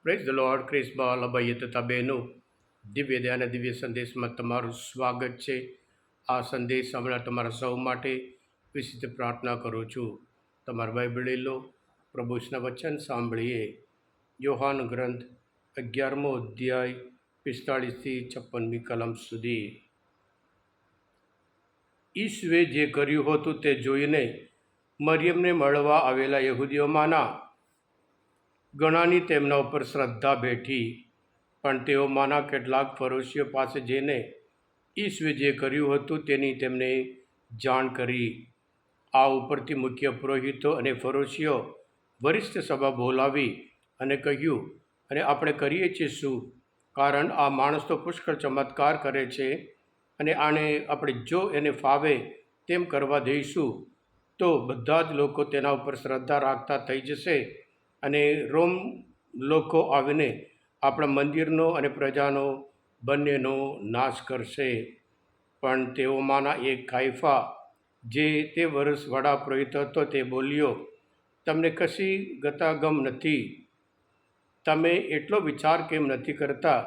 Praise the Lord. ક્રિસ્બા લભાઈએ તથા બહેનો, દિવ્ય દયાના દિવ્ય સંદેશમાં તમારું સ્વાગત છે. આ સંદેશ સાંભળનાર તમારા સૌ માટે વિશેષ પ્રાર્થના કરું છું. તમારા બાઇબલ લો, પ્રભુના વચન સાંભળીએ. યોહાન ગ્રંથ 11મો અધ્યાય 45થી 56મી કલમ સુધી. ઈસુએ જે કર્યું હતું તે જોઈને મરિયમને મળવા આવેલા યહૂદીઓમાંના ઘણાની તેમના ઉપર શ્રદ્ધા બેઠી. પણ તેઓમાંના કેટલાક ફરોશીઓ પાસે જઈને ઈસુએ જે કર્યું હતું તેની તેમને જાણ કરી. આ ઉપરથી મુખ્ય પુરોહિતો અને ફરોશીઓ વરિષ્ઠ સભા બોલાવી અને કહ્યું, અને આપણે કરીએ છીએ શું? કારણ આ માણસ તો પુષ્કળ ચમત્કાર કરે છે, અને આને આપણે જો એને ફાવે તેમ કરવા દઈશું તો બધા જ લોકો તેના ઉપર શ્રદ્ધા રાખતા થઈ જશે, અને રોમ લોકો આવીને આપણા મંદિરનો અને પ્રજાનો બંનેનો નાશ કરશે. પણ તેઓમાંના એક કાયફા, જે તે વર્ષ વડા પુરોહિત હતો, તે બોલ્યો, તમને કશી ગતાગમ નથી? તમે એટલો વિચાર કેમ નથી કરતા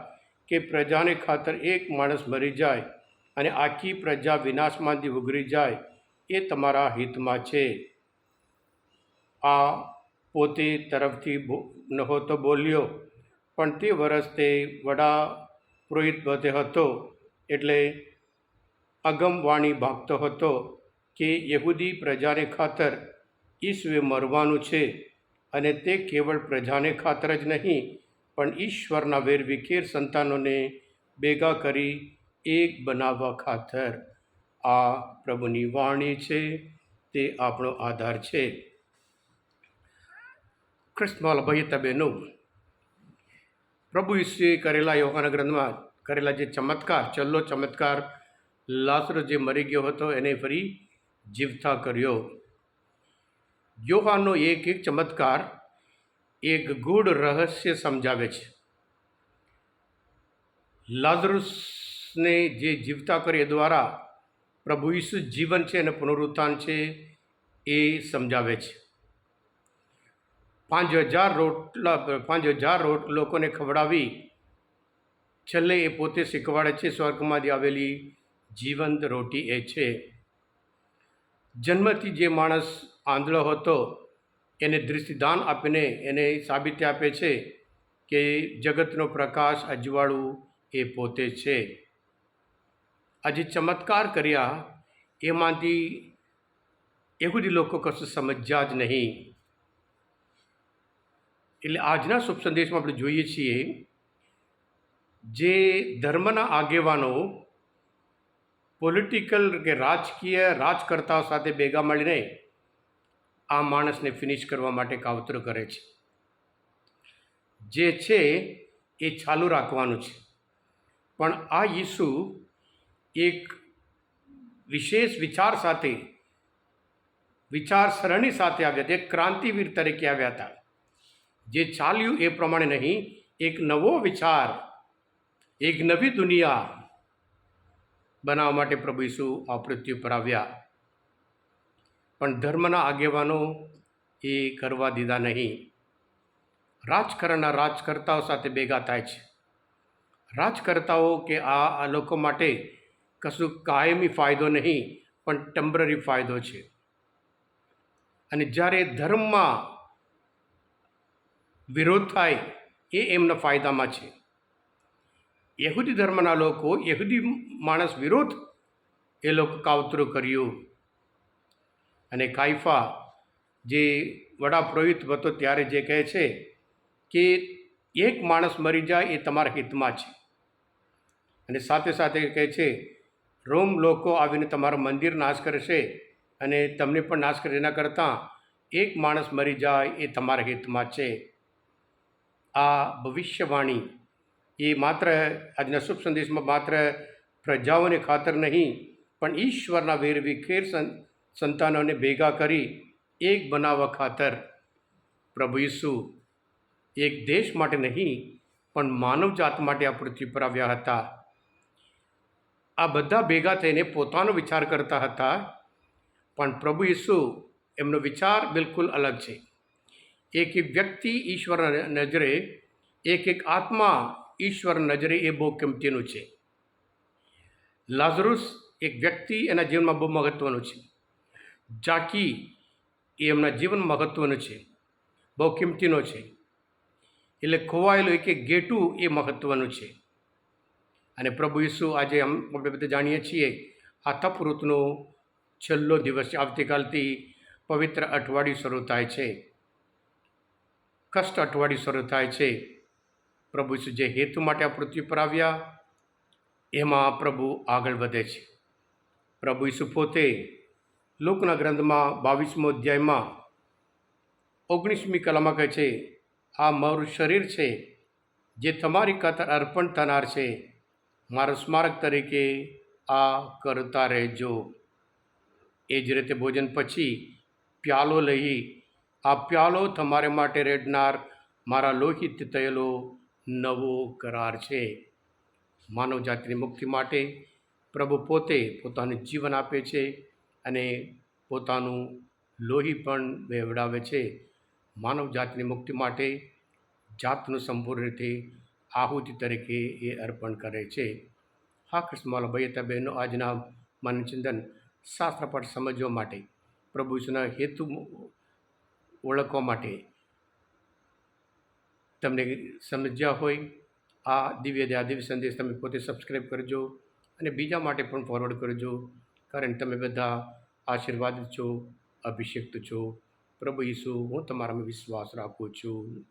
કે પ્રજાને ખાતર એક માણસ મરી જાય અને આખી પ્રજા વિનાશમાંથી ઉગરી જાય? એ તમારા હિતમાં છે. આ પોતે તરફથી નહોતો બોલ્યો, પણ તે વર્ષ તે વડા પુરોહિત પદે હતો, એટલે અગમવાણી ભાગતો હતો કે યહૂદી પ્રજાને ખાતર ઈસુએ મરવાનું છે, અને તે કેવળ પ્રજાને ખાતર જ નહીં, પણ ઈશ્વરના વેરવિખેર સંતાનોને ભેગા કરી એક બનાવવા ખાતર. આ પ્રભુની વાણી છે, તે આપણો આધાર છે. ખ્રિસ્તમાં લભાઈએ બહેનો, પ્રભુ ઈસુએ કરેલા યોહાન ગ્રંથમાં કરેલા જે ચમત્કાર, છેલ્લો ચમત્કાર, લાઝરસ જે મરી ગયો હતો એને ફરી જીવતા કર્યો. યોહાનનો એક ચમત્કાર એક ગૂઢ રહસ્ય સમજાવે છે. લાઝરસને જે જીવતા કર્યો એ દ્વારા પ્રભુ ઈસુ જીવન છે અને પુનરુત્થાન છે એ સમજાવે છે. 5,000 લોકોને ખવડાવી છેલ્લે એ પોતે શીખવાડે છે સ્વર્ગમાંથી આવેલી જીવંત રોટી એ છે. જન્મથી જે માણસ આંધળો હતો એને દૃષ્ટિદાન આપીને એને સાબિતી આપે છે કે જગતનો પ્રકાશ અજવાળું એ પોતે છે. આજે ચમત્કાર કર્યા એમાંથી યહૂદી લોકો કશું સમજ્યા જ નહીં. એટલે આજના શુભ સંદેશમાં આપણે જોઈએ છીએ, જે ધર્મના આગેવાનો પોલિટિકલ કે રાજકીય રાજકર્તાઓ સાથે ભેગા મળીને આ માણસને ફિનિશ કરવા માટે કાવતરું કરે છે. જે છે એ ચાલુ રાખવાનું છે. પણ આ ઈસુ એક વિશેષ વિચાર સાથે, વિચારસરણી સાથે આવ્યા હતા. એક ક્રાંતિવીર તરીકે આવ્યા હતા. જે ચાલ્યું એ પ્રમાણે નહીં, એક નવો વિચાર, એક નવી દુનિયા બનાવવા માટે પ્રભુ ઈસુ આ પૃથ્વી પર આવ્યા. પણ ધર્મના આગેવાનો એ કરવા દીધા નહીં. રાજકારણના રાજકર્તાઓ સાથે ભેગા થાય છે. રાજકર્તાઓ કે આ લોકો માટે કશું કાયમી ફાયદો નહીં, પણ ટેમ્પરરી ફાયદો છે. અને જ્યારે ધર્મમાં વિરોધ થાય એ એમના ફાયદામાં છે. યહૂદી ધર્મના લોકો, યહૂદી માણસ વિરોધ એ લોકો કાવતરું કર્યું. અને કાયફા, જે વડા પુરોહિત હતો ત્યારે, જે કહે છે કે એક માણસ મરી જાય એ તમારા હિતમાં છે. અને સાથે સાથે કહે છે, રોમ લોકો આવીને તમારું મંદિર નાશ કરશે અને તમને પણ નાશ કરે, એના કરતાં એક માણસ મરી જાય એ તમારા હિતમાં છે. આ ભવિષ્યવાણી એ માત્ર આજના શુભ સંદેશમાં માત્ર પ્રજાઓને ખાતર નહીં, પણ ઈશ્વરના વેરવિખેર સંતાનોને ભેગા કરી એક બનાવવા ખાતર પ્રભુ ઈસુ એક દેશ માટે નહીં, પણ માનવજાત માટે આ પૃથ્વી પર આવ્યા હતા. આ બધા ભેગા થઈને પોતાનો વિચાર કરતા હતા, પણ પ્રભુ ઈસુ એમનો વિચાર બિલકુલ અલગ છે. એક વ્યક્તિ ઈશ્વરના નજરે એક આત્મા ઈશ્વર નજરે એ બહુ કિંમતીનું છે. લાઝરુસ એક વ્યક્તિ એના જીવનમાં બહુ મહત્ત્વનું છે. જાકી એ એમના જીવન મહત્ત્વનું છે, બહુ કિંમતીનો છે. એટલે ખોવાયેલું એક ગેટું એ મહત્ત્વનું છે. અને પ્રભુ ઈસુ આજે આપણે બધા જાણીએ છીએ આ તપઋતુનો છેલ્લો દિવસ છે. આવતીકાલથી પવિત્ર અઠવાડિયું શરૂ થાય છે, કષ્ટ અઠવાડિયું શરૂ થાય છે. પ્રભુ ઈસુ જે હેતુ માટે આ પૃથ્વી પર આવ્યા એમાં પ્રભુ આગળ વધે છે. પ્રભુ ઈસુ પોતે લોકના ગ્રંથમાં 22મો અધ્યાયમાં 19મી કલામાં કહે છે, આ મારું શરીર છે જે તમારી ખાતર અર્પણ થનાર છે, મારું સ્મારક તરીકે આ કરતા રહેજો. એ જ રીતે ભોજન પછી પ્યાલો લઈ, આ પ્યાલો તમારે માટે રેડનાર મારા લોહિત થયેલો નવો કરાર છે. માનવ જાતિની મુક્તિ માટે પ્રભુ પોતે પોતાનું જીવન આપે છે અને પોતાનું લોહી પણ વહેવડાવે છે. માનવ જાતિની મુક્તિ માટે જાતનું સંપૂર્ણ રીતે આહુતિ તરીકે એ અર્પણ કરે છે. હા કૃષ્ણવાલા ભાઈ હતા બહેનો, આજના મનચિંતન શાસ્ત્રપાઠ સમજવા માટે, પ્રભુ ઈસુના હેતુ ઓળખવા માટે તમને સમજ્યા હોય આ દિવ્ય સંદેશ તમે પોતે સબસ્ક્રાઈબ કરજો અને બીજા માટે પણ ફોરવર્ડ કરજો, કારણ તમે બધા આશીર્વાદિત છો, અભિષેક્ત છો. પ્રભુ ઈસુ, હું તમારામાં વિશ્વાસ રાખું છું.